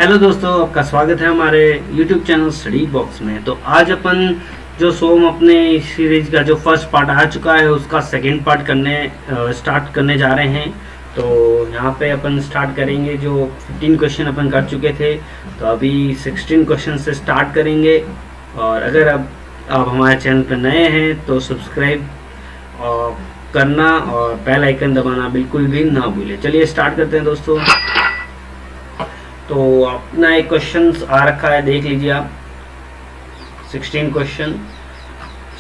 Hello दोस्तों, आपका स्वागत है हमारे YouTube चैनल स्टडी बॉक्स में। तो आज अपन जो सोम अपने सीरीज का जो फर्स्ट पार्ट आ चुका है उसका सेकंड पार्ट स्टार्ट करने जा रहे हैं। तो यहाँ पे अपन स्टार्ट करेंगे। जो 15 क्वेश्चन अपन कर चुके थे, तो अभी 16 क्वेश्चन से स्टार्ट करेंगे। और अगर आप हमारे चैनल पर नए हैं तो सब्सक्राइब करना और बेल आइकन दबाना बिल्कुल भी ना भूलें। चलिए स्टार्ट करते हैं दोस्तों। तो अपना एक क्वेश्चन आ रखा है, देख लीजिए आप। 16 question.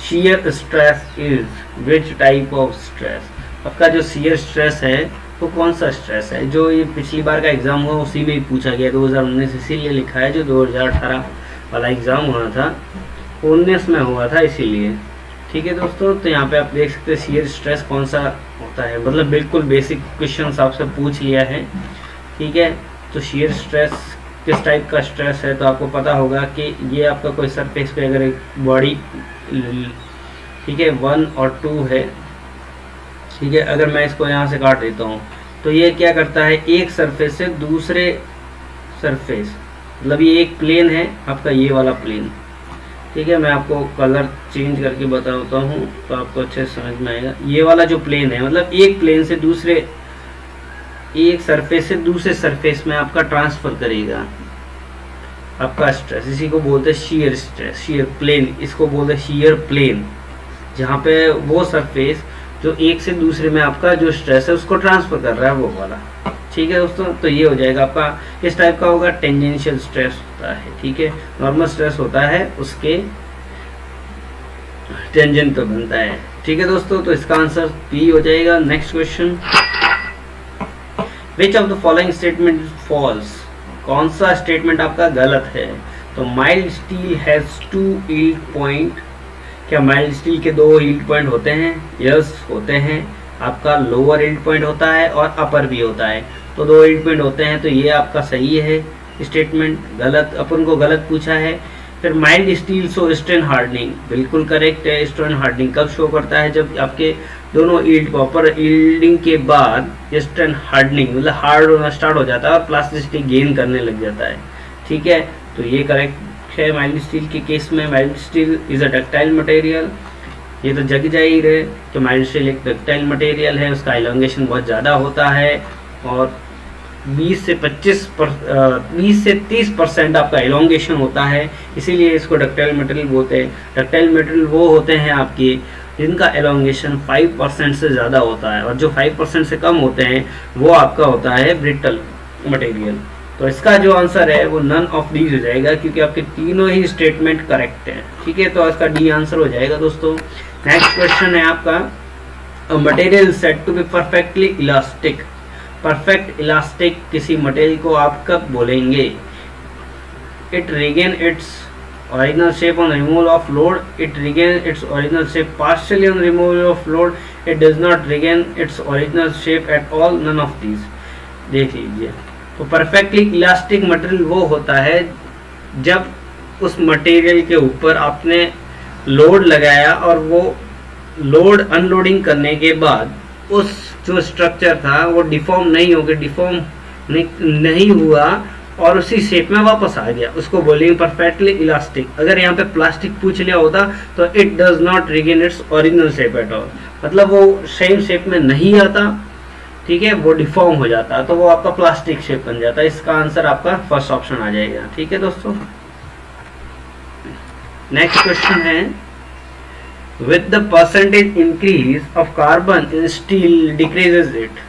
Shear stress is which type of stress. आपका जो शियर स्ट्रेस है वो कौन सा स्ट्रेस है। जो ये पिछली बार का एग्जाम हुआ उसी में ही पूछा गया 2019, इसीलिए लिखा है। जो 2018 वाला एग्जाम हुआ था 19 में हुआ था, इसीलिए। ठीक है दोस्तों, तो यहाँ पे आप देख सकते हैं शियर स्ट्रेस कौन सा होता है। मतलब बिल्कुल बेसिक क्वेश्चन आपसे पूछ लिया है। ठीक है, तो शियर स्ट्रेस किस टाइप का स्ट्रेस है, तो आपको पता होगा कि ये आपका कोई सरफेस पे अगर एक बॉडी, ठीक है, 1 और 2 है। ठीक है, अगर मैं इसको यहाँ से काट देता हूँ तो ये क्या करता है, एक सरफेस से दूसरे सरफेस, मतलब ये एक प्लेन है आपका, ये वाला प्लेन। ठीक है, मैं आपको कलर चेंज करके बताता हूँ तो आपको अच्छे से समझ में आएगा। ये वाला जो प्लेन है, मतलब एक प्लेन से दूसरे, एक सरफेस से दूसरे सरफेस में आपका ट्रांसफर करेगा आपका स्ट्रेस। इसी को बोलते हैं शियर स्ट्रेस, शियर प्लेन। इसको बोलते हैं शियर प्लेन, जहाँ पे वो सरफेस जो एक से दूसरे में आपका जो स्ट्रेस है उसको ट्रांसफर कर रहा है, वो वाला। ठीक है दोस्तों, तो ये हो जाएगा आपका, किस टाइप का होगा, टेंजेंशियल स्ट्रेस होता है। ठीक है, नॉर्मल स्ट्रेस होता है उसके टेंजेंट पे बनता है। ठीक है दोस्तों, तो इसका आंसर बी हो जाएगा। Next question. Which of the following statement is false? कौन सा स्टेटमेंट आपका गलत है। तो mild steel has 2 yield point. क्या माइल्ड स्टील के 2 yield पॉइंट होते हैं? यस, होते हैं। आपका लोअर yield पॉइंट होता है और अपर भी होता है, तो 2 yield पॉइंट होते हैं। तो ये आपका सही है स्टेटमेंट। गलत, अपन को गलत पूछा है। फिर mild steel show strain hardening, बिल्कुल करेक्ट है। स्ट्रेन हार्डनिंग कब शो करता है, जब आपके दोनों ईल्ड प्रॉपर ईल्डिंग के बाद स्ट्रेन हार्डनिंग, मतलब हार्ड होना स्टार्ट हो जाता है और प्लास्टिसिटी गेन करने लग जाता है। ठीक है, तो ये करेक्ट है माइल्ड स्टील के केस में। Mild steel is a ductile material, ये तो जग जाहिर है। तो माइल्ड स्टील एक डक्टाइल मटेरियल है, उसका एलोंगेशन बहुत ज़्यादा होता है और 20 से 30% आपका एलोंगेशन होता है, इसीलिए इसको डक्टाइल मटेरियल बोलते हैं। डक्टाइल मटेरियल वो होते हैं आपकी जिनका एलोंगेशन 5% से ज़्यादा होता है, और जो 5% से कम होते हैं वो आपका होता है ब्रिटल मटेरियल। तो इसका जो आंसर है वो नन ऑफ दीज हो जाएगा, क्योंकि आपके तीनों ही स्टेटमेंट करेक्ट हैं। ठीक है, तो इसका डी आंसर हो जाएगा दोस्तों। नेक्स्ट क्वेश्चन है आपका, a material said to be perfectly elastic. Perfect elastic किसी मटेरियल को आप कब बोलेंगे? It regain its original shape on removal of load. It regains its original shape partially on removal of load. It does not regain its original shape at all. None of these. देख लीजिए, तो perfectly elastic material वो होता है जब उस material के ऊपर आपने लोड लगाया और वो लोड अनलोडिंग करने के बाद उस जो स्ट्रक्चर था वो डिफॉर्म नहीं हो गया, डिफॉर्म नहीं हुआ और उसी शेप में वापस आ गया, उसको बोलेंगे परफेक्टली इलास्टिक। अगर यहाँ पे प्लास्टिक पूछ लिया होता तो it does not regain its original shape at all, मतलब वो सेम शेप में नहीं आता। ठीक है, वो डिफॉर्म हो जाता, तो वो आपका प्लास्टिक शेप बन जाता है। इसका आंसर आपका फर्स्ट ऑप्शन आ जाएगा। ठीक है दोस्तों, नेक्स्ट क्वेश्चन है, with the percentage increase of carbon in steel decreases it.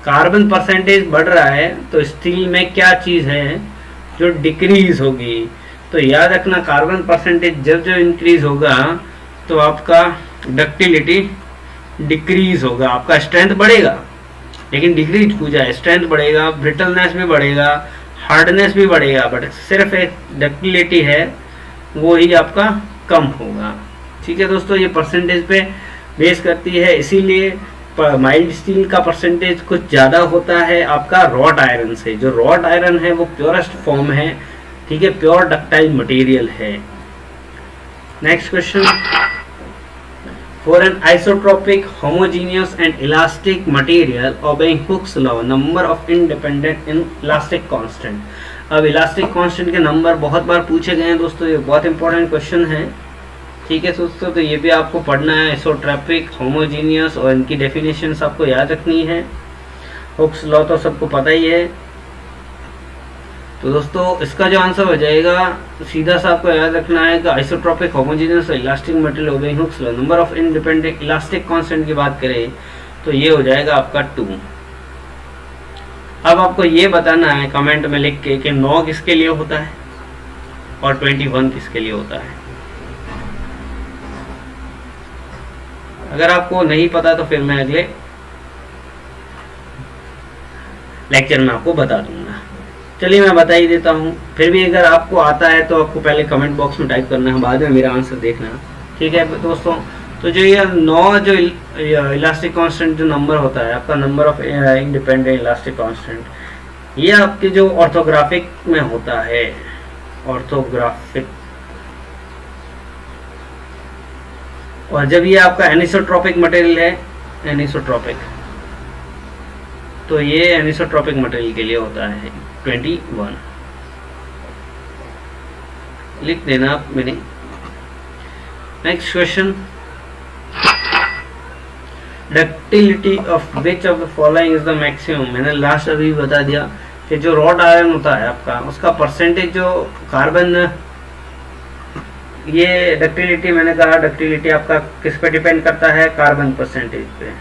Carbon percentage बढ़ रहा है तो स्टील में क्या चीज़ है जो डिक्रीज होगी? तो याद रखना, कार्बन परसेंटेज जब जब इंक्रीज होगा तो आपका डक्टिलिटी डिक्रीज होगा, आपका स्ट्रेंथ बढ़ेगा। लेकिन डिक्रीज पूछा है, स्ट्रेंथ बढ़ेगा, ब्रिटलनेस भी बढ़ेगा, हार्डनेस भी बढ़ेगा, बट सिर्फ एक डक्टिलिटी है वो ही आपका कम होगा। ठीक है दोस्तों, ये परसेंटेज पे बेस करती है, इसीलिए माइल्ड स्टील का परसेंटेज कुछ ज़्यादा होता है आपका रॉट आयरन से। जो रॉट आयरन है वो प्योरेस्ट फॉर्म है। ठीक है, प्योर डक्टाइल मटेरियल है। Next question, for an isotropic homogeneous and elastic material obeying Hooke's law, number of independent in elastic constant. अब इलास्टिक कांस्टेंट के नंबर बहुत बार पूछे गए हैं दोस्तों, ये बहुत इंपॉर्टेंट क्वेश्चन है। ठीक है दोस्तों, तो ये भी आपको पढ़ना है। आइसोट्रोपिक, होमोजीनियस और इनकी डेफिनेशंस आपको याद रखनी है। हुक्स लॉ तो सबको पता ही है। तो दोस्तों इसका जो आंसर हो जाएगा, सीधा सा आपको याद रखना है कि आइसोट्रोपिक, होमोजीनियस और elastic material obeying Hooke's law. Number of independent elastic constant की बात करें तो ये हो जाएगा आपका 2। अब आपको ये बताना है कमेंट में लिख के कि 9 किसके लिए होता है और 21 किसके लिए होता है। अगर आपको नहीं पता तो फिर मैं अगले लेक्चर में आपको बता दूंगा। चलिए मैं बता ही देता हूँ। फिर भी अगर आपको आता है तो आपको पहले कमेंट बॉक्स में टाइप करना है, बाद में मेरा आंसर देखना। ठीक है दोस्तों, तो जो ये 9 जो इलास्टिक कांस्टेंट जो नंबर होता है आपका, number of independent elastic constant, ये आपके जो ऑर्थोग्राफिक में होता है, ऑर्थोग्राफिक, और जब ये आपका एनिसोट्रोपिक मटेरियल है, एनिसोट्रोपिक, तो ये एनिसोट्रोपिक मटेरियल के लिए होता है 21। लिख देना आप मेरे। Next question, ductility of which of the following is the maximum. मैंने लास्ट अभी बता दिया कि जो रॉड आयरन होता है आपका, उसका परसेंटेज जो कार्बन, ये डक्टिलिटी मैंने कहा, डक्टिलिटी आपका किस पे डिपेंड करता है, कार्बन परसेंटेज पे।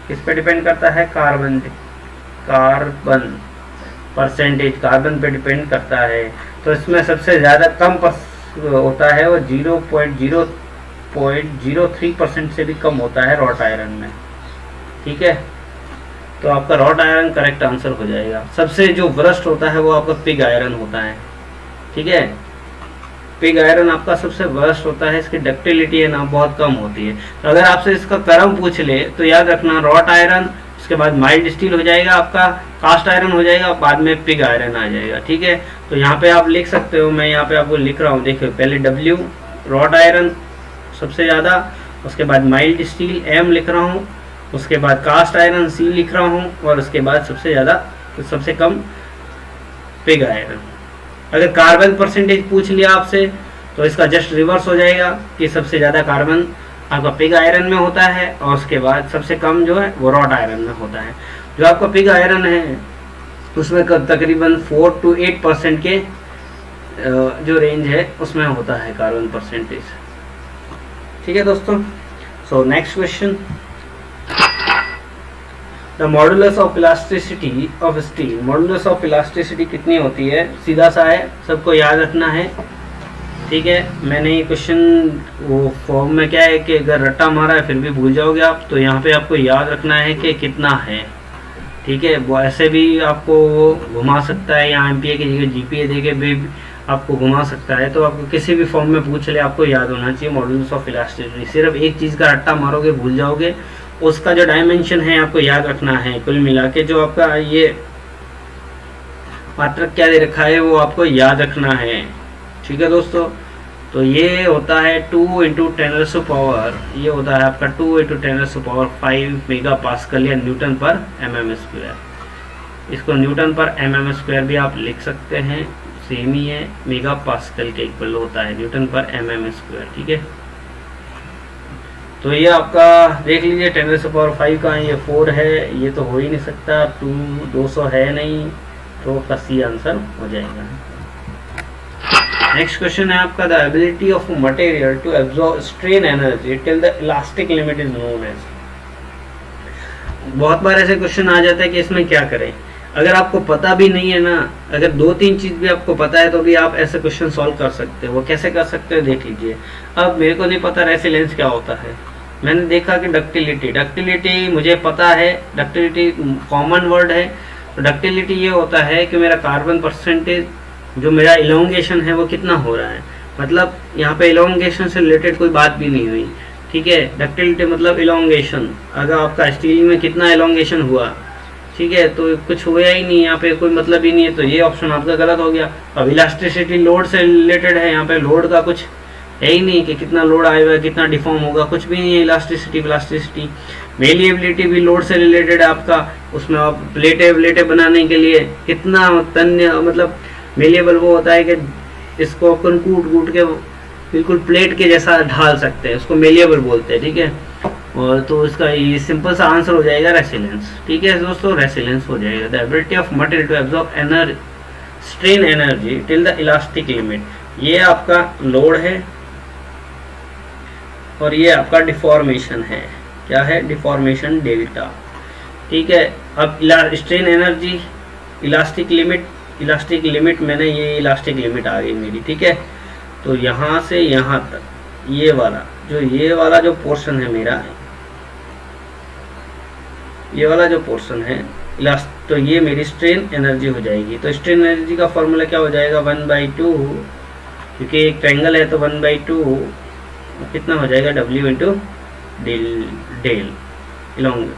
किस पे डिपेंड करता है, कार्बन परसेंटेज कार्बन पे डिपेंड करता है। तो इसमें सबसे ज़्यादा कम होता है वो 0.03% से भी कम होता है रॉड आयरन में। ठीक है, तो आपका रॉड आयरन करेक्ट आंसर हो जाएगा। सबसे जो वर्स्ट होता है वो आपका पिग आयरन होता है। ठीक है, पिग आयरन आपका सबसे वर्स्ट होता है, इसकी डक्टिलिटी है ना बहुत कम होती है। तो अगर आपसे इसका क्रम पूछ ले तो याद रखना, रॉड आयरन, उसके बाद माइल्ड स्टील हो जाएगा आपका, कास्ट आयरन हो जाएगा, बाद में पिग आयरन आ जाएगा। ठीक है, तो यहाँ पे आप लिख सकते हो, मैं यहाँ पे आपको लिख रहा हूँ, देखिए पहले W रॉड आयरन सबसे ज़्यादा, उसके बाद माइल्ड स्टील M लिख रहा हूँ, उसके बाद कास्ट आयरन C लिख रहा हूँ, और उसके बाद सबसे ज़्यादा सबसे कम पिग आयरन। अगर कार्बन परसेंटेज पूछ लिया आपसे तो इसका जस्ट रिवर्स हो जाएगा कि सबसे ज़्यादा कार्बन आपका पिग आयरन में होता है, और उसके बाद सबसे कम जो है वो रॉड आयरन में होता है। जो आपका पिग आयरन है उसमें तकरीबन 4 to 8% के जो रेंज है उसमें होता है कार्बन परसेंटेज। ठीक है दोस्तों, so next question, the modulus of elasticity of steel. Modulus of elasticity कितनी होती है, सीधा सा है, सबको याद रखना है। ठीक है, मैंने ये क्वेश्चन वो फॉर्म में क्या है कि अगर रट्टा मारा है फिर भी भूल जाओगे आप, तो यहाँ पे आपको याद रखना है कि कितना है। ठीक है, वो ऐसे भी आपको घुमा सकता है, या MPA की जगह GPA देके भी आपको घुमा सकता है। तो आपको किसी भी फॉर्म में पूछ ले, आपको याद होना चाहिए मॉडुलस ऑफ इलास्टिसिटी। सिर्फ एक चीज़ का रट्टा मारोगे भूल जाओगे, उसका जो डायमेंशन है आपको याद रखना है। कुल मिला के जो आपका ये मात्रक क्या दे रखा है वो आपको याद रखना है। ठीक है दोस्तों, तो ये होता है 2 × 10⁻⁴, ये होता है आपका 2 × 10⁻⁵ मेगा पास्कल या न्यूटन पर mm²। इसको न्यूटन पर mm² भी आप लिख सकते हैं, सेम ही है, मेगा पास्कल के इक्वल होता है न्यूटन पर mm²। ठीक है, तो ये आपका देख लीजिए 10⁻⁵ का ये 4 है, ये तो हो ही नहीं सकता, 200 है नहीं, तो का C आंसर हो जाएगा। नेक्स्ट क्वेश्चन है आपका, the ability of material to absorb strain energy till the elastic limit is known as. बहुत बार ऐसे क्वेश्चन आ जाता है कि इसमें क्या करें। अगर आपको पता भी नहीं है ना, अगर 2-3 चीज भी आपको पता है तो भी आप ऐसे क्वेश्चन सॉल्व कर सकते हो। वो कैसे कर सकते हो देख लीजिए। अब मेरे को नहीं पता रेसिलेंस क्या होता है, मैंने देखा कि डक्टिलिटी मुझे पता है, डक्टिलिटी कॉमन वर्ड है। तो डक्टिलिटी ये होता है कि मेरा कार्बन परसेंटेज, जो मेरा इलोंगेशन है वो कितना हो रहा है। मतलब यहाँ पे इलोंगेशन से रिलेटेड कोई बात भी नहीं हुई। ठीक है, डक्टिलिटी मतलब इलोंगेशन, अगर आपका स्टील में कितना इलोंगेशन हुआ, ठीक है, तो कुछ हुआ ही नहीं, यहाँ पे कोई मतलब ही नहीं है, तो ये ऑप्शन आपका गलत हो गया। अब इलास्टिसिटी लोड से रिलेटेड है, यहाँ पे लोड का कुछ है ही नहीं कि कितना लोड आएगा, कितना डिफॉर्म होगा, कुछ भी नहीं है। इलास्टिसिटी वेलास्टिसिटी, मेलिएबिलिटी भी लोड से रिलेटेड है आपका। उसमें आप प्लेटें बनाने के लिए कितना तन्य मतलब मेलिएबल वो होता है कि इसको अपन कूट के बिल्कुल प्लेट के जैसा ढाल सकते हैं, उसको मेलिएबल बोलते हैं, ठीक है। और तो इसका ये सिंपल सा आंसर हो जाएगा रेसिलेंस, ठीक है दोस्तों, रेसिलेंस हो जाएगा। The ability of material to absorb energy, strain energy till the elastic limit. ये आपका लोड है और ये आपका डिफॉर्मेशन है। क्या है? डिफॉर्मेशन डेल्टा, ठीक है। अब स्ट्रेन एनर्जी, इलास्टिक लिमिट मैंने ये इलास्टिक लिमिट आ गई मेरी, ठीक है। तो यहाँ से यहाँ तक ये वाला जो पोर्शन है मेरा, ये वाला जो पोर्शन है तो ये मेरी स्ट्रेन एनर्जी हो जाएगी। तो स्ट्रेन एनर्जी का फॉर्मूला क्या हो जाएगा? 1/2, क्योंकि एक ट्रायंगल है तो 1/2 कितना हो जाएगा? W इंटू डेल इलॉन्ग।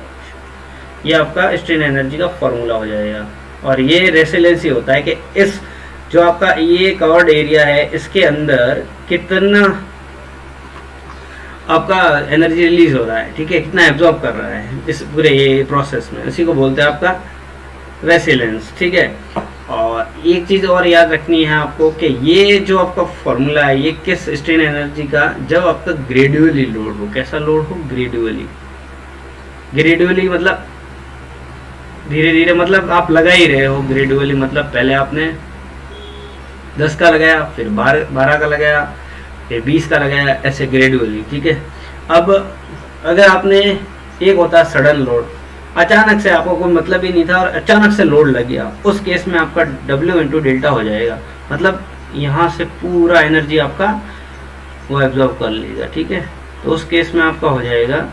ये आपका स्ट्रेन एनर्जी का फॉर्मूला हो जाएगा। और ये रेसिलेंसी होता है कि इस जो आपका ये कवर्ड एरिया है इसके अंदर कितना आपका एनर्जी रिलीज हो रहा है, ठीक है, कितना एब्जॉर्ब कर रहा है इस पूरे ये प्रोसेस में, इसी को बोलते हैं आपका रेसिलेंस, ठीक है। और एक चीज़ और याद रखनी है आपको कि ये जो आपका फॉर्मूला है ये किस स्ट्रेन एनर्जी का, जब आपका ग्रेजुअली लोड हो। कैसा लोड हो? ग्रेजुअली मतलब धीरे धीरे, मतलब आप लगा ही रहे हो। ग्रेजुअली मतलब पहले आपने 10 का लगाया, फिर 12 का लगाया, फिर 20 का लगाया, ऐसे ग्रेजुअली, ठीक है। अब अगर आपने एक होता है सडन लोड, अचानक से आपको कोई मतलब ही नहीं था और अचानक से लोड लग गया, उस केस में आपका W इंटू डेल्टा हो जाएगा। मतलब यहाँ से पूरा एनर्जी आपका वो एब्जॉर्ब कर लेगा, ठीक है। तो उस केस में आपका हो जाएगा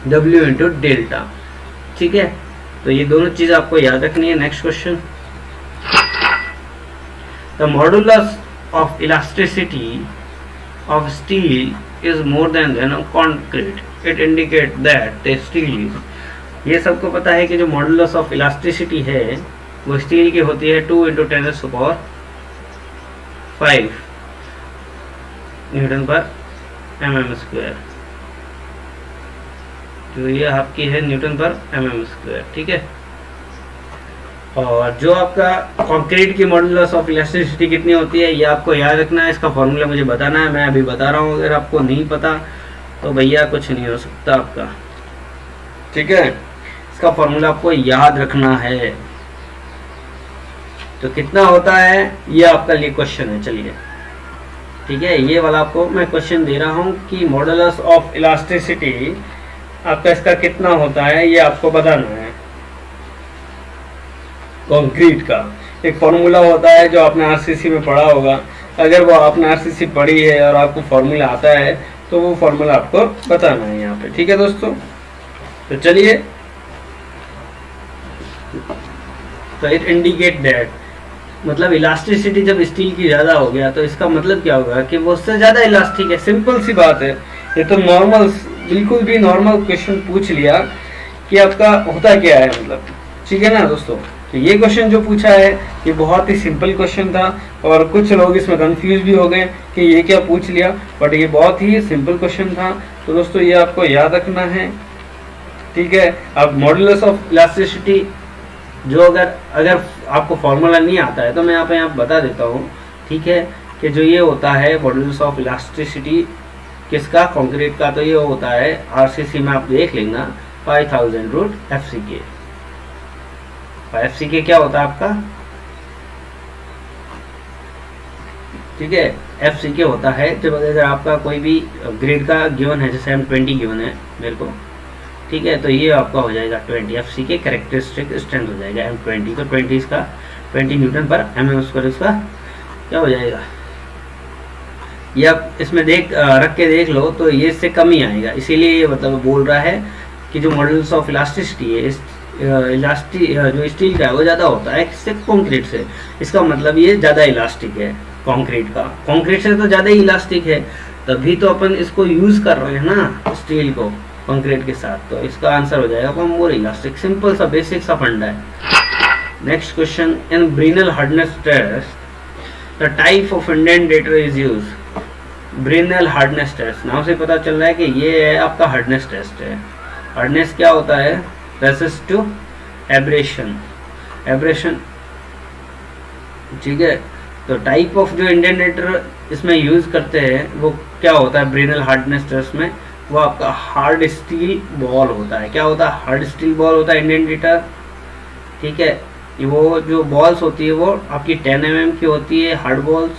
W इंटू डेल्टा, ठीक है। तो ये दोनों चीज़ आपको याद रखनी है। Next question, the modulus of elasticity of steel is more than concrete. It indicate that the steel is, ये सबको पता है कि जो मॉडुलस ऑफ इलास्टिसिटी है वो स्टील की होती है 2 × 10⁵ न्यूटन पर mm²। जो ये आपकी है न्यूटन पर mm², ठीक है। और जो आपका कंक्रीट की मॉडुलस ऑफ इलास्टिसिटी कितनी होती है ये आपको याद रखना है। इसका फॉर्मूला मुझे बताना है, मैं अभी बता रहा हूँ। अगर आपको नहीं पता तो भैया कुछ नहीं हो सकता आपका, ठीक है। इसका फॉर्मूला आपको याद रखना है। तो कितना होता है ये आपका लिए क्वेश्चन है, चलिए, ठीक है। ये वाला आपको मैं क्वेश्चन दे रहा हूँ कि मॉडुलस ऑफ इलास्टिसिटी आपका इसका कितना होता है, ये आपको बताना है। कंक्रीट का एक फॉर्मूला होता है जो आपने आरसीसी में पढ़ा होगा। अगर वो आपने आरसीसी पढ़ी है और आपको फॉर्मूला आता है तो वो फॉर्मूला आपको बताना है यहाँ पे, ठीक है दोस्तों। तो चलिए, तो इट इंडिकेट दैट, मतलब इलास्टिसिटी जब स्टील की ज़्यादा हो गया तो इसका मतलब क्या होगा कि वो उससे ज़्यादा इलास्टिक है। सिंपल सी बात है, ये तो नॉर्मल, बिल्कुल भी नॉर्मल क्वेश्चन पूछ लिया कि आपका होता क्या है, मतलब, ठीक है ना दोस्तों। तो ये क्वेश्चन जो पूछा है ये बहुत ही सिंपल क्वेश्चन था और कुछ लोग इसमें कंफ्यूज भी हो गए कि ये क्या पूछ लिया, बट ये बहुत ही सिंपल क्वेश्चन था। तो दोस्तों ये आपको याद रखना है, ठीक है। अब मॉडुलस ऑफ इलास्टिसिटी जो अगर आपको फॉर्मूला नहीं आता है तो मैं यहाँ पे बता देता हूँ, ठीक है, कि जो ये होता है मॉडुलस ऑफ इलास्टिसिटी किसका, कंक्रीट का, तो ये होता है आरसीसी में आप देख लेना 5000√FCK। FCK क्या होता है आपका, ठीक है। FCK होता है जब अगर आपका कोई भी ग्रेड का गिवन है, जैसे M20 गिवन है मेरे को, ठीक है, तो ये आपका हो जाएगा 20। FCK कैरेक्टरिस्टिक स्ट्रेंथ हो जाएगा M20, तो 20 इसका 20 न्यूटन पर mm² इसका क्या हो जाएगा। ये आप इसमें रख के देख लो तो ये इससे कम ही आएगा। इसीलिए ये मतलब बोल रहा है कि जो मॉडुलस ऑफ इलास्टिसिटी है जो स्टील का है वो ज़्यादा होता है किससे, कंक्रीट से। इसका मतलब ये ज़्यादा इलास्टिक है कंक्रीट का, कंक्रीट से तो ज़्यादा ही इलास्टिक है, तभी तो अपन इसको यूज़ कर रहे हैं ना स्टील को कंक्रीट के साथ। तो इसका आंसर हो जाएगा अपन मोर इलास्टिक। सिंपल सा बेसिक सा फंडा है। Next question, in Brinell hardness test the type of indenter is use. Brinell hardness test, नाम से पता चल रहा है कि ये है आपका हार्डनेस टेस्ट है। हार्डनेस क्या होता है? रेसिस्ट टू एब्रेशन, एब्रेशन, ठीक है। तो टाइप ऑफ जो इंडेंटेटर इसमें यूज करते हैं वो क्या होता है ब्रेनल हार्डनेस टेस्ट में? वो आपका हार्ड स्टील बॉल होता है। क्या होता है? हार्ड स्टील बॉल होता है इंडेंटेटर, ठीक है। वो जो बॉल्स होती है वो आपकी 10 mm की होती है, हार्ड बॉल्स,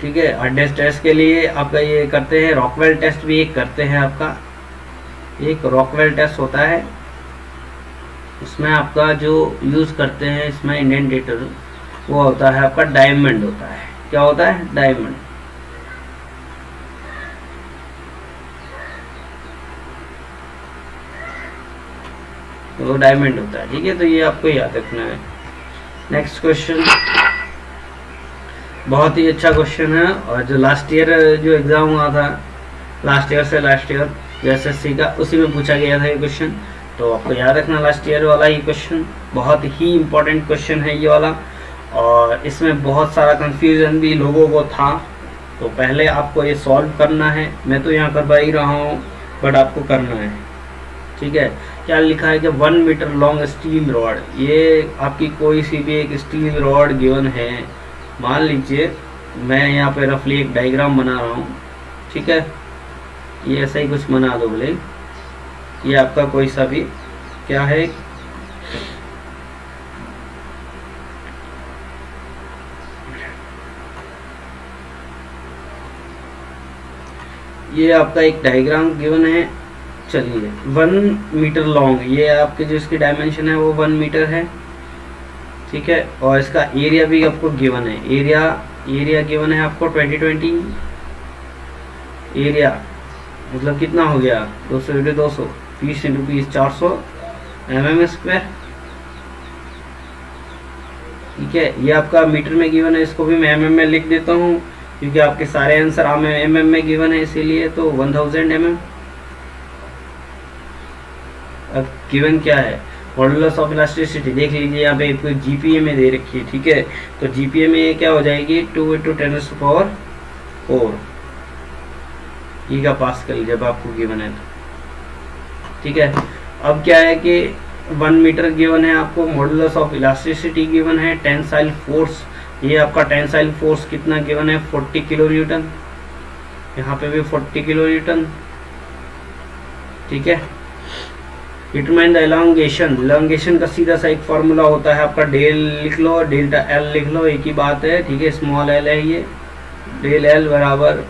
ठीक है। हार्डनेस टेस्ट के लिए आपका ये करते हैं, रॉकवेल टेस्ट भी एक करते हैं आपका, एक रॉकवेल टेस्ट होता है। इसमें आपका जो यूज करते हैं इसमें इंडेंटेटर वो होता है आपका डायमंड होता है। क्या होता है? डायमंड। तो डायमंड होता है, ठीक है। तो ये आपको याद रखना है। नेक्स्ट क्वेश्चन बहुत ही अच्छा क्वेश्चन है, और जो लास्ट ईयर जो एग्जाम हुआ था, लास्ट ईयर एसएससी का, उसी में पूछा गया था ये क्वेश्चन। तो आपको याद रखना लास्ट ईयर वाला ये क्वेश्चन बहुत ही इम्पोर्टेंट क्वेश्चन है ये वाला, और इसमें बहुत सारा कंफ्यूजन भी लोगों को था। तो पहले आपको ये सॉल्व करना है, मैं तो यहाँ करवा ही रहा हूँ बट आपको करना है, ठीक है। क्या लिखा है कि 1 मीटर लॉन्ग स्टील रॉड, ये आपकी कोई सी भी एक स्टील रॉड गिवन है। मान लीजिए मैं यहाँ पे रफली एक डायग्राम बना रहा हूँ, ठीक है। ये ऐसा ही कुछ बना दो बोले, ये आपका कोई सा भी क्या है, ये आपका एक डायग्राम गिवन है। चलिए 1 मीटर लॉन्ग, ये आपके जो इसकी डायमेंशन है वो 1 मीटर है, ठीक है। और इसका एरिया भी आपको गिवन है, एरिया गिवन है आपको 2020। एरिया मतलब कितना हो गया? 200 × 200, 20 × 20, 400 mm², ठीक है। ये आपका मीटर में गिवन है, इसको भी मैं mm में लिख देता हूँ क्योंकि आपके सारे आंसर mm में गिवन है, इसीलिए। तो 1000 mm। अब गिवन क्या है? मॉडुलस ऑफ इलास्टिसिटी देख लीजिए, यहाँ पे आपको जीपीए में दे रखी है, ठीक है। तो जीपीए में ये क्या हो जाएगी? 2 × 10⁴ गीगा पास्कल जब आपको गिवन है तो, ठीक है। अब क्या है कि 1 मीटर गिवन है आपको, मॉडुलस ऑफ इलास्टिसिटी गिवन है, टेंसाइल फोर्स, ये आपका टेंसाइल फोर्स कितना गिवन है? 40 किलो न्यूटन, यहाँ पे भी 40 किलो न्यूटन, ठीक है। डिटरमाइन द एलोंगेशन का सीधा सा एक फॉर्मूला होता है आपका, डेल लिख लो, डेल्टा एल लिख लो, एक ही बात है, ठीक है। स्मॉल एल है ये, डेल एल बराबर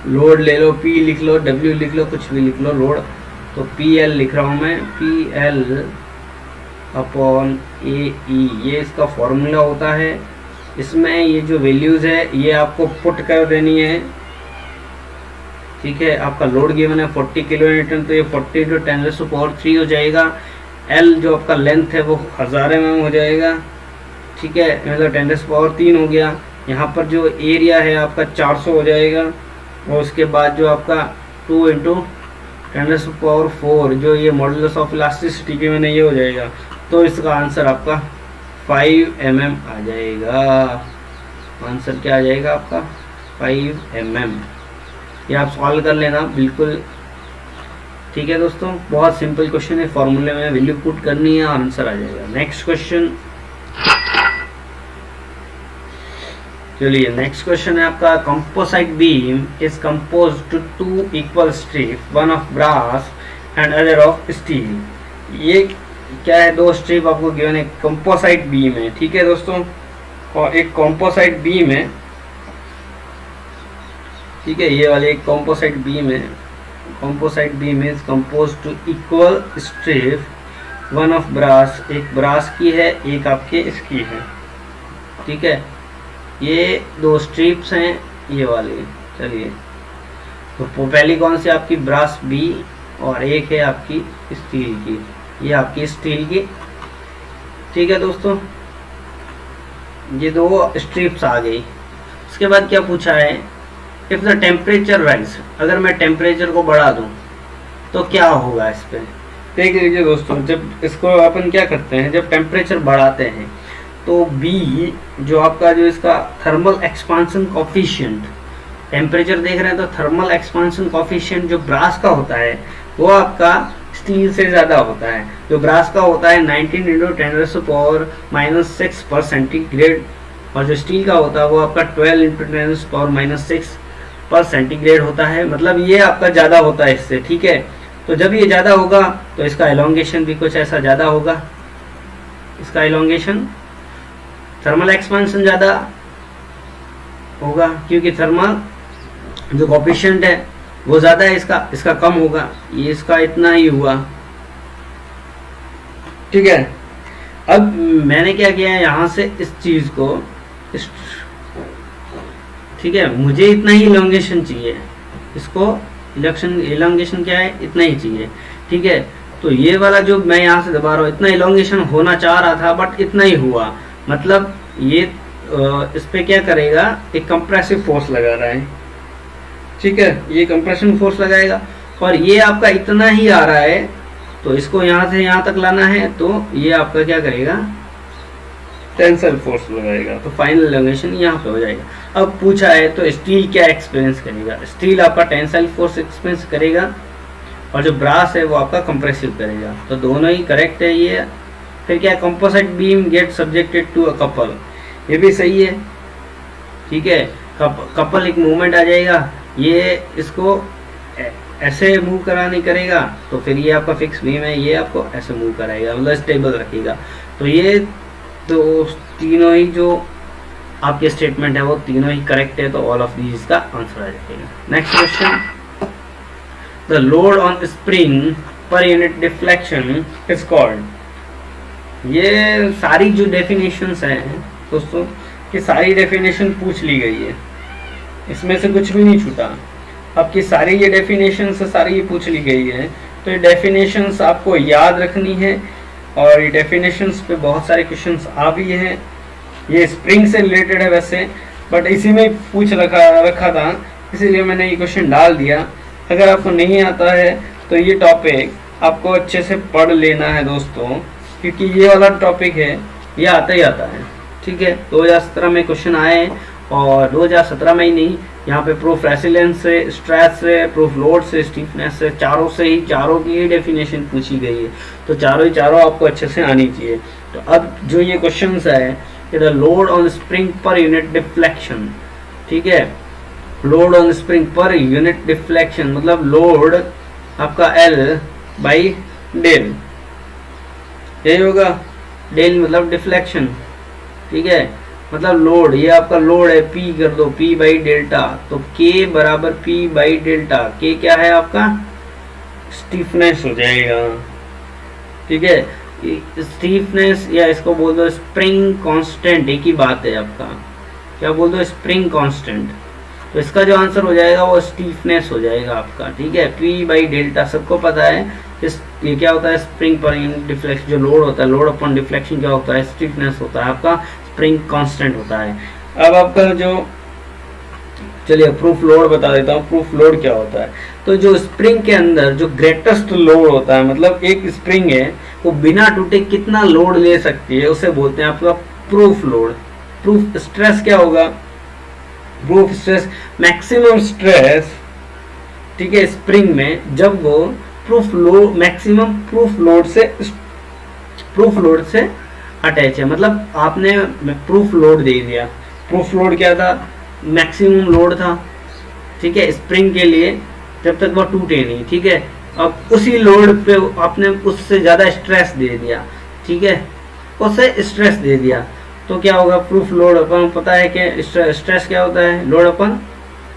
लोड ले लो, पी लिख लो, डब्ल्यू लिख लो, कुछ भी लिख लो, लोड। तो पी एल लिख रहा हूँ मैं, पी एल अपॉन ए ई, ये इसका फॉर्मूला होता है। इसमें ये जो वैल्यूज है ये आपको पुट कर देनी है, ठीक है। आपका लोड गिवन है 40 किलो न्यूटन, तो ये 40 × 10⁻³ हो जाएगा। एल जो आपका लेंथ है वो 1000 mm हो जाएगा, ठीक है, मतलब 10⁻³ हो गया। यहाँ पर जो एरिया है आपका 400 हो जाएगा, और उसके बाद जो आपका 2 × 10⁻⁴ जो ये मॉडुलस ऑफ इलास्टिसिटी गिवन है ये हो जाएगा। तो इसका आंसर आपका 5 mm आ जाएगा। आंसर क्या आ जाएगा आपका? 5 mm। ये आप सॉल्व कर लेना बिल्कुल, ठीक है दोस्तों। बहुत सिंपल क्वेश्चन है, फॉर्मूले में वैल्यू पुट करनी है, आंसर आ जाएगा। नेक्स्ट क्वेश्चन, चलिए नेक्स्ट क्वेश्चन है आपका, composite beam is composed to 2 equal strip, one of brass and other of steel. ये क्या है? 2 स्ट्रिप आपको गिवन है, कंपोसाइट बीम है, ठीक है दोस्तों। और एक कंपोसाइट बीम है, ठीक है, ये वाली एक कंपोसाइट बीम है। Composite beam is composed to equal strip, one of brass, एक ब्रास की है, एक आपके इसकी है, ठीक है। ये 2 स्ट्रिप्स हैं ये वाली। चलिए तो पहली कौन सी आपकी? ब्रास बी, और एक है आपकी स्टील की, ये आपकी स्टील की, ठीक है दोस्तों। ये 2 स्ट्रिप्स आ गई। उसके बाद क्या पूछा है? इफ द टेम्परेचर राइज, अगर मैं टेम्परेचर को बढ़ा दूं तो क्या होगा इस पे? देख लीजिए दोस्तों, जब इसको अपन क्या करते हैं, जब टेम्परेचर बढ़ाते हैं तो बी जो आपका जो इसका थर्मल एक्सपांशन कॉफिशिएंट, टेम्परेचर देख रहे हैं तो थर्मल एक्सपांशन कॉफिशिएंट जो ब्रास का होता है वो आपका स्टील से ज़्यादा होता है। जो ब्रास का होता है 19 इंटू 10⁻⁻6 पर सेंटीग्रेड, और जो स्टील का होता है वो आपका 12 इंटू 10⁻⁻6 पर सेंटीग्रेड होता है। मतलब ये आपका ज़्यादा होता है इससे, ठीक है। तो जब ये ज़्यादा होगा तो इसका एलोंगेशन भी कुछ ऐसा ज़्यादा होगा, इसका एलोंगेशन, थर्मल एक्सपांशन ज़्यादा होगा क्योंकि थर्मल जो कोएफिशिएंट है वो ज़्यादा है, इसका कम होगा। ये इसका इतना ही हुआ, ठीक है। अब मैंने क्या किया है यहाँ से इस चीज़ को ठीक है, मुझे इतना ही इलोंगेशन चाहिए, इसको इलोंगेशन क्या है, इतना ही चाहिए, ठीक है। तो ये वाला जो मैं यहाँ से दबा रहा हूँ इतना इलोंगेशन होना चाह रहा था बट इतना ही हुआ। मतलब ये इस पे क्या करेगा, एक कंप्रेसिव फोर्स लगा रहा है, ठीक है। ये कंप्रेशन फोर्स लगाएगा और ये आपका इतना ही आ रहा है तो इसको यहाँ से यहाँ तक लाना है तो ये आपका क्या करेगा, टेंसाइल फोर्स लगाएगा। तो फाइनल इलोंगेशन यहाँ पे हो जाएगा। अब पूछा है तो स्टील क्या एक्सपीरियंस करेगा, स्टील आपका टेंसाइल फोर्स एक्सपीरियंस करेगा और जो ब्रास है वो आपका कंप्रेसिव करेगा। तो दोनों ही करेक्ट है ये। फिर क्या, composite beam get subjected to a couple, ये भी सही है, ठीक है। कपल एक मूवमेंट आ जाएगा, ये इसको ऐसे मूव करा नहीं करेगा तो फिर ये आपका फिक्स बीम है, ये आपको ऐसे मूव कराएगा, मतलब स्टेबल रखेगा। तो ये तो तीनों ही जो आपके स्टेटमेंट है वो तीनों ही करेक्ट है, तो ऑल ऑफ दीज का आंसर आ जाएगा। Next question, the load on spring per unit deflection is called. ये सारी जो डेफिनेशंस हैं दोस्तों, कि सारी डेफिनेशन पूछ ली गई है, इसमें से कुछ भी नहीं छूटा। आपकी सारी ये डेफिनेशन से सारी ये पूछ ली गई है, तो ये डेफिनेशंस आपको याद रखनी है और ये डेफिनेशंस पे बहुत सारे क्वेश्चंस आ भी हैं। ये स्प्रिंग से रिलेटेड है वैसे, बट इसी में पूछ रखा था, इसीलिए मैंने ये क्वेश्चन डाल दिया। अगर आपको नहीं आता है तो ये टॉपिक आपको अच्छे से पढ़ लेना है दोस्तों, क्योंकि ये वाला टॉपिक है ये आता ही आता है, ठीक है। 2017 में क्वेश्चन आए हैं और 2017 में ही नहीं, यहाँ पे प्रूफ रेसिलेंस से, स्ट्रेस से, प्रूफ लोड से, स्टीफनेस से, चारों से ही चारों की ही डेफिनेशन पूछी गई है। तो चारों ही चारों आपको अच्छे से आनी चाहिए। तो अब जो ये क्वेश्चन है कि the load on spring per unit deflection, ठीक है। Load on spring per unit deflection मतलब लोड आपका L बाई डेल, यही होगा। डेल मतलब डिफ्लेक्शन, ठीक है। मतलब लोड, ये आपका लोड है, P कर दो, P बाई डेल्टा, तो K बराबर P बाई डेल्टा। K क्या है आपका, स्टीफनेस हो जाएगा, ठीक है। स्टीफनेस या इसको बोल दो स्प्रिंग कांस्टेंट, एक ही बात है आपका, क्या बोल दो, स्प्रिंग कांस्टेंट। तो इसका जो आंसर हो जाएगा वो स्टीफनेस हो जाएगा आपका, ठीक है। P बाई डेल्टा सबको पता है ये क्या होता है, स्प्रिंग पर डिफ्लेक्शन जो लोड होता है, लोड अपॉन डिफ्लेक्शन क्या होता है, स्टीफनेस होता है आपका, स्प्रिंग कांस्टेंट होता है। अब आपका जो, चलिए प्रूफ लोड बता देता हूँ। प्रूफ लोड क्या होता है, तो जो स्प्रिंग के अंदर जो ग्रेटेस्ट लोड होता है, मतलब एक स्प्रिंग है वो बिना टूटे कितना लोड ले सकती है, उसे बोलते हैं आपका प्रूफ लोड। प्रूफ स्ट्रेस क्या होगा, प्रूफ स्ट्रेस मैक्सिमम स्ट्रेस, ठीक है, स्प्रिंग में जब वो proof load maximum proof load से अटैच है। मतलब आपने प्रूफ लोड दे दिया, प्रूफ लोड क्या था, मैक्सिमम लोड था, ठीक है, स्प्रिंग के लिए जब तक वो टूटे नहीं, ठीक है। अब उसी लोड पे आपने उससे ज़्यादा स्ट्रेस दे दिया, ठीक है, उससे स्ट्रेस दे दिया तो क्या होगा, प्रूफ लोड अपन पता है कि स्ट्रेस क्या होता है, लोड अपन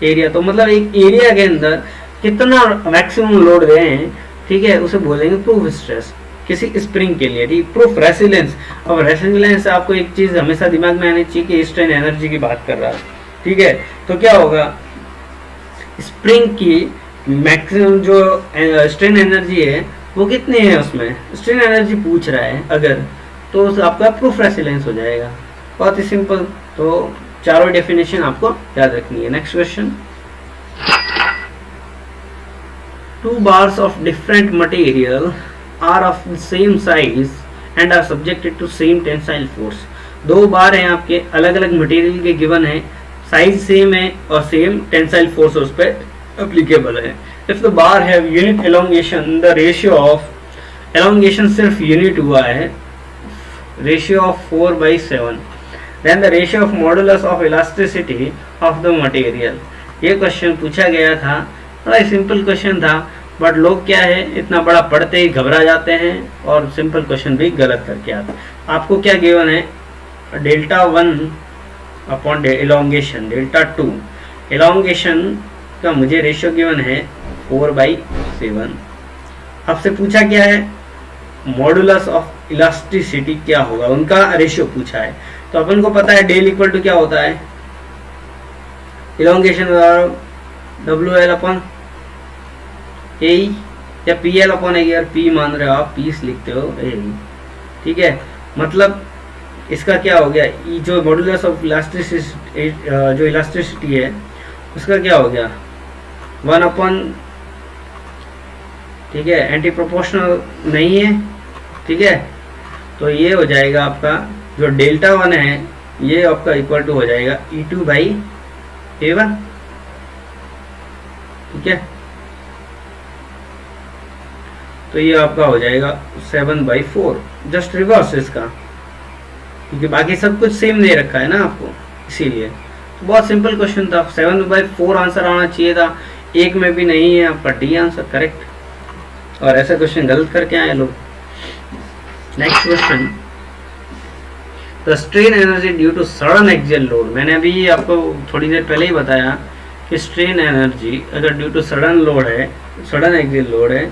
एरिया। तो मतलब एक एरिया के अंदर कितना मैक्सिमम लोड गए हैं, ठीक है, उसे बोलेंगे प्रूफ स्ट्रेस किसी स्प्रिंग के लिए, ठीक। प्रूफ रेसिलेंस, अब रेसिलेंस आपको एक चीज हमेशा दिमाग में आनी चाहिए कि स्ट्रेन एनर्जी की बात कर रहा है, ठीक है। तो क्या होगा, स्प्रिंग की मैक्सिमम जो स्ट्रेन एनर्जी है वो कितनी है, उसमें स्ट्रेन एनर्जी पूछ रहा है अगर, तो आपका प्रूफ रेसिलेंस हो जाएगा, बहुत ही सिंपल। तो चारों डेफिनेशन आपको याद रखनी है। Next question, two bars of different material are of the same size and are subjected to same tensile force। दो बार हैं आपके, अलग अलग मटेरियल के गिवन है, साइज सेम है और सेम टेंसाइल फोर्स उस पर एप्लीकेबल है। If the bar have unit elongation, the ratio of elongation सिर्फ यूनिट हुआ है, ratio of 4/7, then the ratio of modulus of elasticity of the material. ये क्वेश्चन पूछा गया था, बड़ा सिंपल क्वेश्चन था, बट लोग क्या है इतना बड़ा पढ़ते ही घबरा जाते हैं और सिंपल क्वेश्चन भी गलत करके आते हैं। आपको क्या गिवन है, delta 1 upon elongation delta 2, elongation का मुझे रेशियो गिवन है 4/7। आपसे पूछा क्या है, मॉडुलस ऑफ इलास्टिसिटी क्या होगा, उनका रेशियो पूछा है। तो अपन को पता है डेल इक्वल टू क्या होता है, इलोंगेशन WL अपॉन ए या PL अपॉन ए, यार P मान रहे हो आप, पीस लिखते हो ए, ठीक है। मतलब इसका क्या हो गया, जो मॉडुलस ऑफ इलास्टिसिटी, जो इलास्टिसिटी है उसका क्या हो गया 1 अपॉन, ठीक है, एंटी प्रोपोर्शनल नहीं है, ठीक है। तो ये हो जाएगा आपका जो डेल्टा 1 है ये आपका इक्वल टू हो जाएगा E2/A1, ठीक है। तो ये आपका हो जाएगा 7/4, जस्ट रिवर्स इसका, क्योंकि बाकी सब कुछ सेम दे रखा है ना आपको, इसीलिए। तो बहुत सिंपल क्वेश्चन था, 7/4 आंसर आना चाहिए था, एक में भी नहीं है आपका डी आंसर करेक्ट, और ऐसा क्वेश्चन गलत करके आए लोग। Next question, the strain energy due to sudden axial load. मैंने अभी आपको थोड़ी देर पहले ही बताया कि स्ट्रेन एनर्जी अगर ड्यू टू सडन लोड है, सडन एक्सियल लोड है,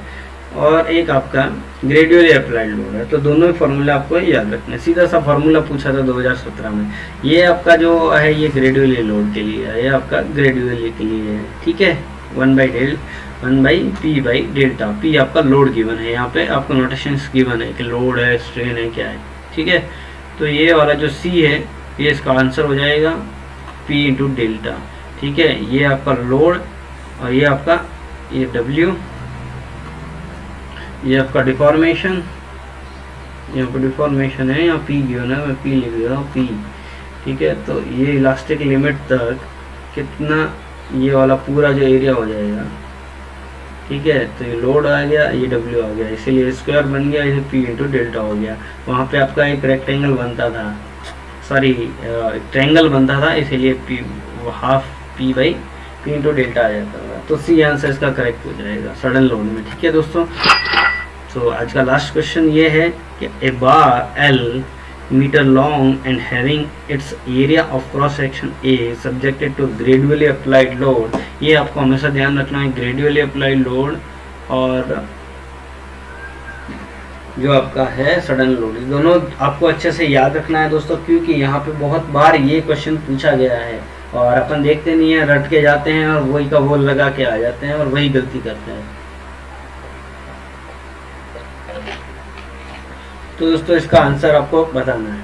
और एक आपका ग्रेजुअली अप्लाइड लोड है, तो दोनों ही फार्मूला आपको याद रखना है। सीधा सा फार्मूला पूछा था 2017 में। ये आपका जो है ये ग्रेजुअली लोड के लिए है, ये आपका ग्रेजुअली के लिए है, ठीक है। 1/P/डेल्टा, P आपका लोड गिवन है, यहाँ पे आपको नोटेशंस गिवन है कि लोड है, स्ट्रेन है, क्या है, ठीक है। तो ये वाला जो C है ये इसका आंसर हो जाएगा P/डेल्टा, ठीक है। ये आपका लोड और ये आपका ये W, ये आपका डिफॉर्मेशन, यहाँ पर डिफॉर्मेशन है, यहाँ P गिवन है, मैं P लिख दे रहा हूँ P, ठीक है। तो ये इलास्टिक लिमिट तक कितना, ये वाला पूरा जो एरिया हो जाएगा, ठीक है। तो ये लोड आ गया, ये W आ गया, इसीलिए स्क्वायर बन गया, ये P/डेल्टा हो गया। वहाँ पे आपका एक रेक्टेंगल बनता था, सॉरी ट्रायंगल बनता था, इसीलिए P हाफ P/डेल्टा आ जाता था। तो C आंसर इसका करेक्ट हो जाएगा सडन लोड में, ठीक है दोस्तों। तो आज का लास्ट क्वेश्चन ये है कि a bar L metre long and having its area of cross section A subjected to gradually applied load. ये आपको हमेशा ध्यान रखना है, ग्रेजुअली अप्लाइड लोड और जो आपका है सडन लोड, दोनों आपको अच्छे से याद रखना है दोस्तों, क्योंकि यहाँ पे बहुत बार ये क्वेश्चन पूछा गया है और अपन देखते नहीं है, रट के जाते हैं और वही का वो लगा के आ जाते हैं और वही गलती करते हैं। तो दोस्तों इसका आंसर आपको बताना है।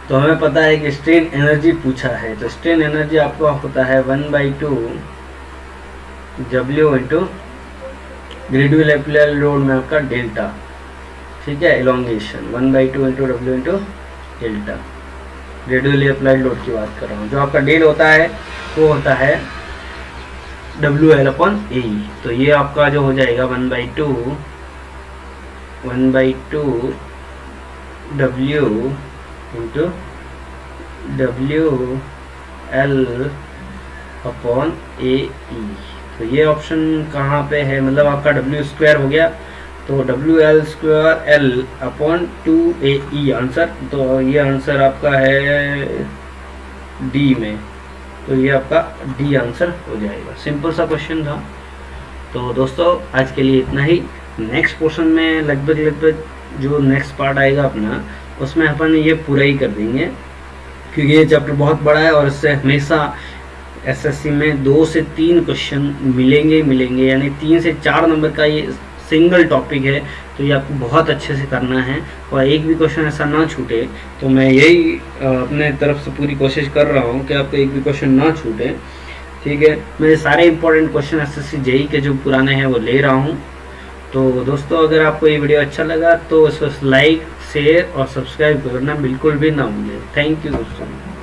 तो हमें पता है कि स्ट्रेन एनर्जी पूछा है, तो स्ट्रेन एनर्जी आपको होता है 1/2 W into gradual applied load में आपका डेल्टा, ठीक है, elongation 1/2 into W into delta, gradually applied load की बात कर रहा हूँ। जो आपका डेल होता है वो होता है WL/A। तो ये आपका जो हो जाएगा 1/2 W इंटू WL/AE। तो ये ऑप्शन कहाँ पे है, मतलब आपका W² हो गया, तो WL²L/2AE आंसर। तो ये आंसर आपका है डी में, तो ये आपका डी आंसर हो जाएगा। सिंपल सा क्वेश्चन था। तो दोस्तों आज के लिए इतना ही। नेक्स्ट पोर्शन में लगभग जो नेक्स्ट पार्ट आएगा अपना, उसमें अपन ये पूरा ही कर देंगे, क्योंकि ये चैप्टर बहुत बड़ा है और इससे हमेशा एसएससी में 2 से 3 क्वेश्चन मिलेंगे, यानी 3 से 4 नंबर का ये सिंगल टॉपिक है। तो ये आपको बहुत अच्छे से करना है और एक भी क्वेश्चन ऐसा ना छूटे। तो मैं यही अपने तरफ से पूरी कोशिश कर रहा हूँ कि आपको एक भी क्वेश्चन ना छूटे, ठीक है। मैं सारे इंपॉर्टेंट क्वेश्चन एसएससी जेई के जो पुराने हैं वो ले रहा हूँ, तो दोस्तों अगर आपको ये वीडियो अच्छा लगा तो इसको लाइक शेयर और सब्सक्राइब करना बिल्कुल भी ना भूलें। थैंक यू दोस्तों।